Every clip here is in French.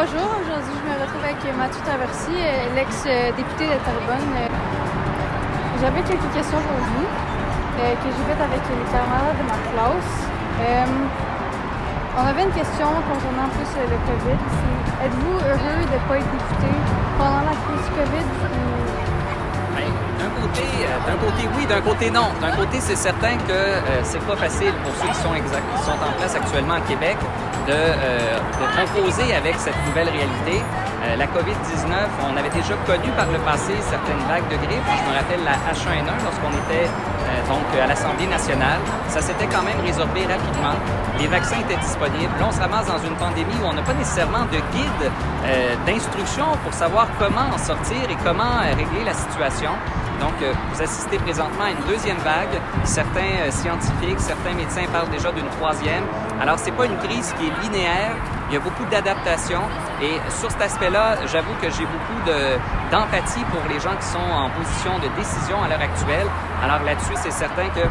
Bonjour, aujourd'hui je me retrouve avec Mathieu Traversy, l'ex-député de Terrebonne. J'avais quelques questions pour vous que j'ai faites avec les camarades de ma classe. On avait une question concernant plus le COVID. Êtes-vous heureux de ne pas être député pendant la crise du COVID? D'un côté oui, d'un côté non. D'un côté, c'est certain que c'est pas facile pour ceux qui sont en place actuellement à Québec de composer avec cette nouvelle réalité. La COVID-19, on avait déjà connu par le passé certaines vagues de grippe. Je me rappelle la H1N1 lorsqu'on était à l'Assemblée nationale. Ça s'était quand même résorbé rapidement. Les vaccins étaient disponibles. Là, on se ramasse dans une pandémie où on n'a pas nécessairement de guide d'instruction pour savoir comment en sortir et comment régler la situation. Donc, vous assistez présentement à une deuxième vague. Certains scientifiques, certains médecins parlent déjà d'une troisième. Alors, c'est pas une crise qui est linéaire. Il y a beaucoup d'adaptation. Et sur cet aspect-là, j'avoue que j'ai beaucoup d'empathie pour les gens qui sont en position de décision à l'heure actuelle. Alors là-dessus, c'est certain que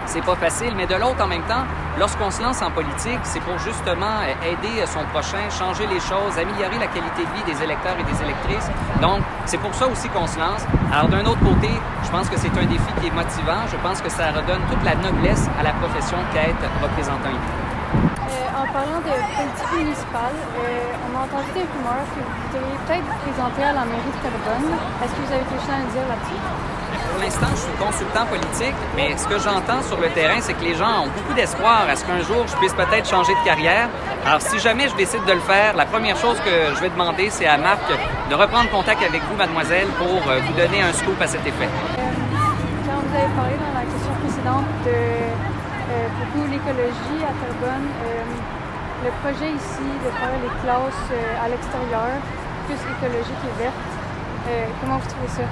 c'est pas facile, mais de l'autre, en même temps, lorsqu'on se lance en politique, c'est pour justement aider son prochain, changer les choses, améliorer la qualité de vie des électeurs et des électrices. Donc, c'est pour ça aussi qu'on se lance. Alors, d'un autre côté, je pense que c'est un défi qui est motivant. Je pense que ça redonne toute la noblesse à la profession qu'être représentant élu. En parlant de politique municipale, on a entendu des rumeurs que vous devriez peut-être vous présenter à la mairie de Terrebonne. Est-ce que vous avez quelque chose à nous dire là-dessus? Pour l'instant, je suis consultant politique, mais ce que j'entends sur le terrain, c'est que les gens ont beaucoup d'espoir à ce qu'un jour, je puisse peut-être changer de carrière. Alors, si jamais je décide de le faire, la première chose que je vais demander, c'est à Marc de reprendre contact avec vous, mademoiselle, pour vous donner un scoop à cet effet. Quand vous avez parlé dans la question précédente de beaucoup l'écologie à Terrebonne, le projet ici de faire les classes à l'extérieur, plus écologique et verte, comment vous trouvez ça?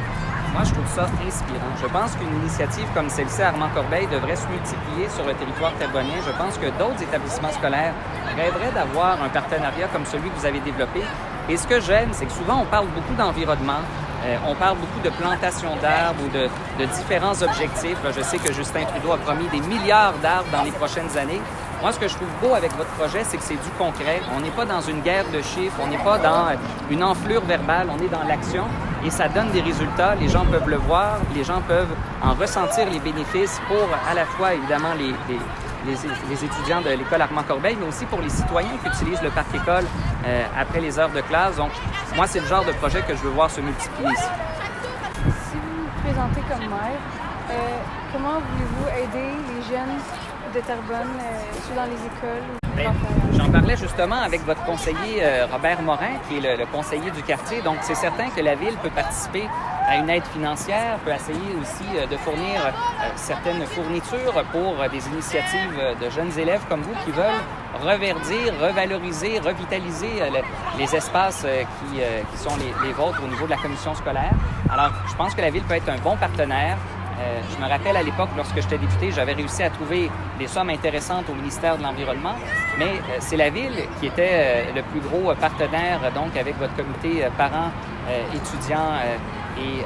Moi, je trouve ça inspirant. Je pense qu'une initiative comme celle-ci à Armand-Corbeil devrait se multiplier sur le territoire terrebonnien. Je pense que d'autres établissements scolaires rêveraient d'avoir un partenariat comme celui que vous avez développé. Et ce que j'aime, c'est que souvent, on parle beaucoup d'environnement. On parle beaucoup de plantation d'arbres ou de différents objectifs. Je sais que Justin Trudeau a promis des milliards d'arbres dans les prochaines années. Moi, ce que je trouve beau avec votre projet, c'est que c'est du concret. On n'est pas dans une guerre de chiffres, on n'est pas dans une enflure verbale, on est dans l'action et ça donne des résultats. Les gens peuvent le voir, les gens peuvent en ressentir les bénéfices pour à la fois, évidemment, les étudiants de l'école Armand-Corbeil, mais aussi pour les citoyens qui utilisent le parc école après les heures de classe. Donc, moi, c'est le genre de projet que je veux voir se multiplier ici. Si vous vous présentez comme maire, comment voulez-vous aider les jeunes de Terrebonne, ceux dans les écoles? J'en parlais justement avec votre conseiller Robert Morin, qui est le conseiller du quartier. Donc, c'est certain que la Ville peut participer à une aide financière, peut essayer aussi de fournir certaines fournitures pour des initiatives de jeunes élèves comme vous qui veulent reverdir, revaloriser, revitaliser les espaces qui sont les vôtres au niveau de la commission scolaire. Alors, je pense que la Ville peut être un bon partenaire. Je me rappelle à l'époque, lorsque j'étais député, j'avais réussi à trouver des sommes intéressantes au ministère de l'Environnement, mais c'est la Ville qui était le plus gros partenaire, donc avec votre comité parents, étudiants et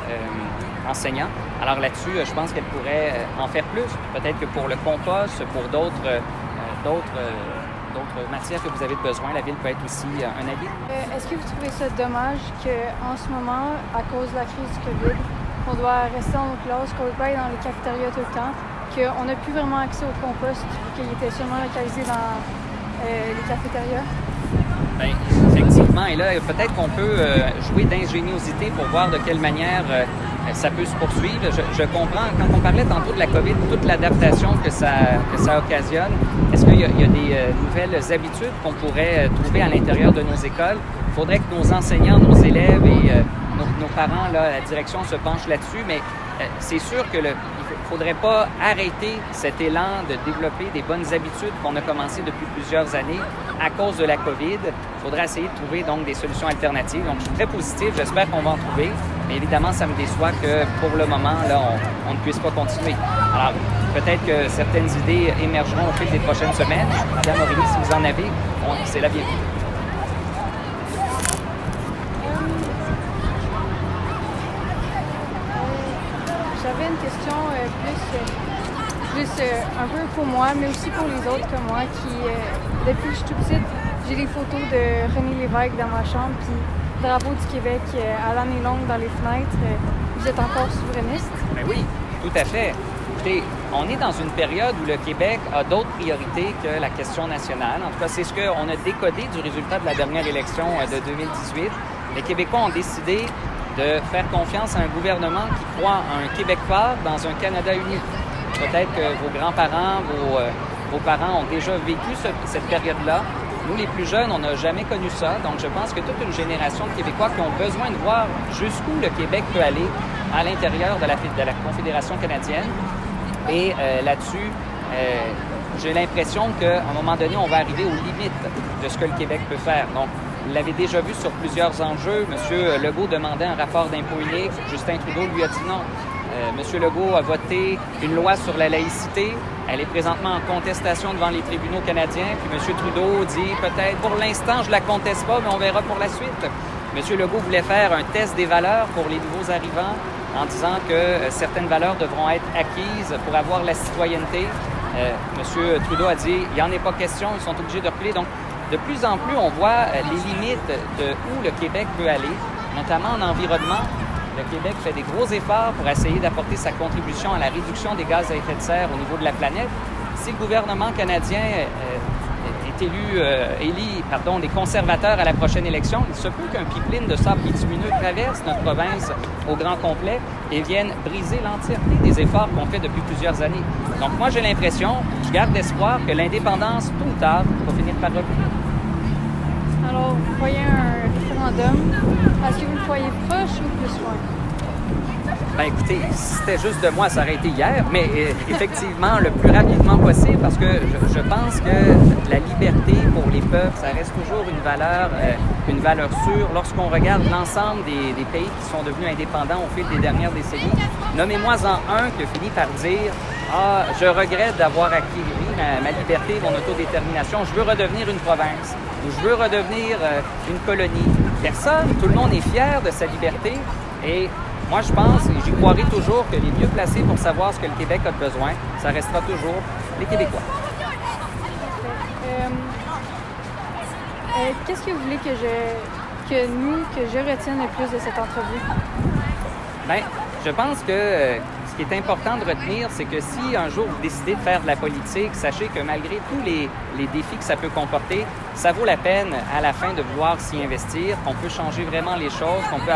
enseignants. Alors là-dessus, je pense qu'elle pourrait en faire plus. Peut-être que pour le compost, pour d'autres matières que vous avez besoin, la Ville peut être aussi un allié. Est-ce que vous trouvez ça dommage qu'en ce moment, à cause de la crise du COVID, on doit rester dans nos classes, qu'on ne peut pas aller dans les cafétérias tout le temps, qu'on n'a plus vraiment accès au compost vu qu'il était seulement localisé dans les cafétérias? Bien, effectivement. Et là, peut-être qu'on peut jouer d'ingéniosité pour voir de quelle manière ça peut se poursuivre. Je comprends, quand on parlait tantôt de la COVID, toute l'adaptation que ça occasionne, est-ce qu'il y a des nouvelles habitudes qu'on pourrait trouver à l'intérieur de nos écoles? Il faudrait que nos enseignants, nos élèves et nos parents, là, la direction se penche là-dessus, mais c'est sûr que il ne faudrait pas arrêter cet élan de développer des bonnes habitudes qu'on a commencé depuis plusieurs années à cause de la COVID. Il faudrait essayer de trouver donc des solutions alternatives. Donc, je suis très positif, j'espère qu'on va en trouver, mais évidemment, ça me déçoit que pour le moment, là, on ne puisse pas continuer. Alors, peut-être que certaines idées émergeront au fil des prochaines semaines. Madame Aurélie, si vous en avez, c'est la bienvenue. J'avais une question plus un peu pour moi, mais aussi pour les autres comme moi, qui, depuis que je suis toute petite, j'ai les photos de René Lévesque dans ma chambre, puis le drapeau du Québec à l'année longue dans les fenêtres. Vous êtes encore souverainiste? Ben oui, tout à fait. Écoutez, on est dans une période où le Québec a d'autres priorités que la question nationale. En tout cas, c'est ce qu'on a décodé du résultat de la dernière élection de 2018. Les Québécois ont décidé de faire confiance à un gouvernement qui croit à un Québec fort dans un Canada uni. Peut-être que vos grands-parents, vos parents ont déjà vécu cette période-là. Nous, les plus jeunes, on n'a jamais connu ça. Donc, je pense que toute une génération de Québécois qui ont besoin de voir jusqu'où le Québec peut aller à l'intérieur de la Confédération canadienne. Et là-dessus, j'ai l'impression qu'à un moment donné, on va arriver aux limites de ce que le Québec peut faire. Donc, vous l'avez déjà vu sur plusieurs enjeux. M. Legault demandait un rapport d'impôt unique. Justin Trudeau lui a dit non. M. Legault a voté une loi sur la laïcité. Elle est présentement en contestation devant les tribunaux canadiens. Puis M. Trudeau dit peut-être pour l'instant, je la conteste pas, mais on verra pour la suite. M. Legault voulait faire un test des valeurs pour les nouveaux arrivants en disant que certaines valeurs devront être acquises pour avoir la citoyenneté. M. Trudeau a dit il n'y en est pas question, ils sont obligés de reculer. Donc, de plus en plus, on voit les limites de où le Québec peut aller, notamment en environnement. Le Québec fait des gros efforts pour essayer d'apporter sa contribution à la réduction des gaz à effet de serre au niveau de la planète. Si le gouvernement canadien élit des conservateurs à la prochaine élection, il se peut qu'un pipeline de sable bitumineux traverse notre province au grand complet et vienne briser l'entièreté des efforts qu'on fait depuis plusieurs années. Donc moi, j'ai l'impression, je garde espoir que l'indépendance, tôt ou tard, va finir par revenir. Alors, vous voyez un référendum. Est-ce que vous le voyez proche ou plus loin? Ben écoutez, si c'était juste de moi, ça aurait été hier, mais effectivement, le plus rapidement possible, parce que je pense que la liberté pour les peuples, ça reste toujours une valeur sûre. Lorsqu'on regarde l'ensemble des pays qui sont devenus indépendants au fil des dernières décennies, nommez-moi-en un qui a fini par dire « Ah, je regrette d'avoir acquis ma liberté, mon autodétermination, je veux redevenir une province » ou « Je veux redevenir une colonie ». Personne, tout le monde est fier de sa liberté et moi, je pense, et j'y croirai toujours, que les mieux placés pour savoir ce que le Québec a besoin, ça restera toujours les Québécois. Qu'est-ce que vous voulez que je retienne le plus de cette entrevue? Bien, je pense que ce qui est important de retenir, c'est que si un jour vous décidez de faire de la politique, sachez que malgré tous les défis que ça peut comporter, ça vaut la peine à la fin de vouloir s'y investir, qu'on peut changer vraiment les choses, qu'on peut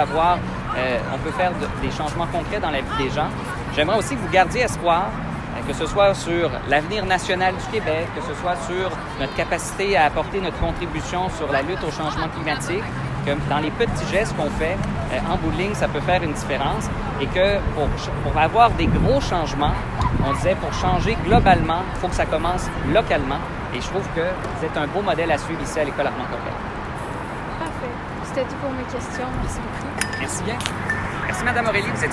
on peut faire des changements concrets dans la vie des gens. J'aimerais aussi que vous gardiez espoir, que ce soit sur l'avenir national du Québec, que ce soit sur notre capacité à apporter notre contribution sur la lutte au changement climatique, que dans les petits gestes qu'on fait, en bout de ligne, ça peut faire une différence et que pour avoir des gros changements, on disait pour changer globalement, il faut que ça commence localement et je trouve que vous êtes un beau modèle à suivre ici à l'École Armand-Coppel. Parfait. C'était tout pour mes questions. Merci beaucoup. Merci bien. Merci Mme Aurélie, vous êtes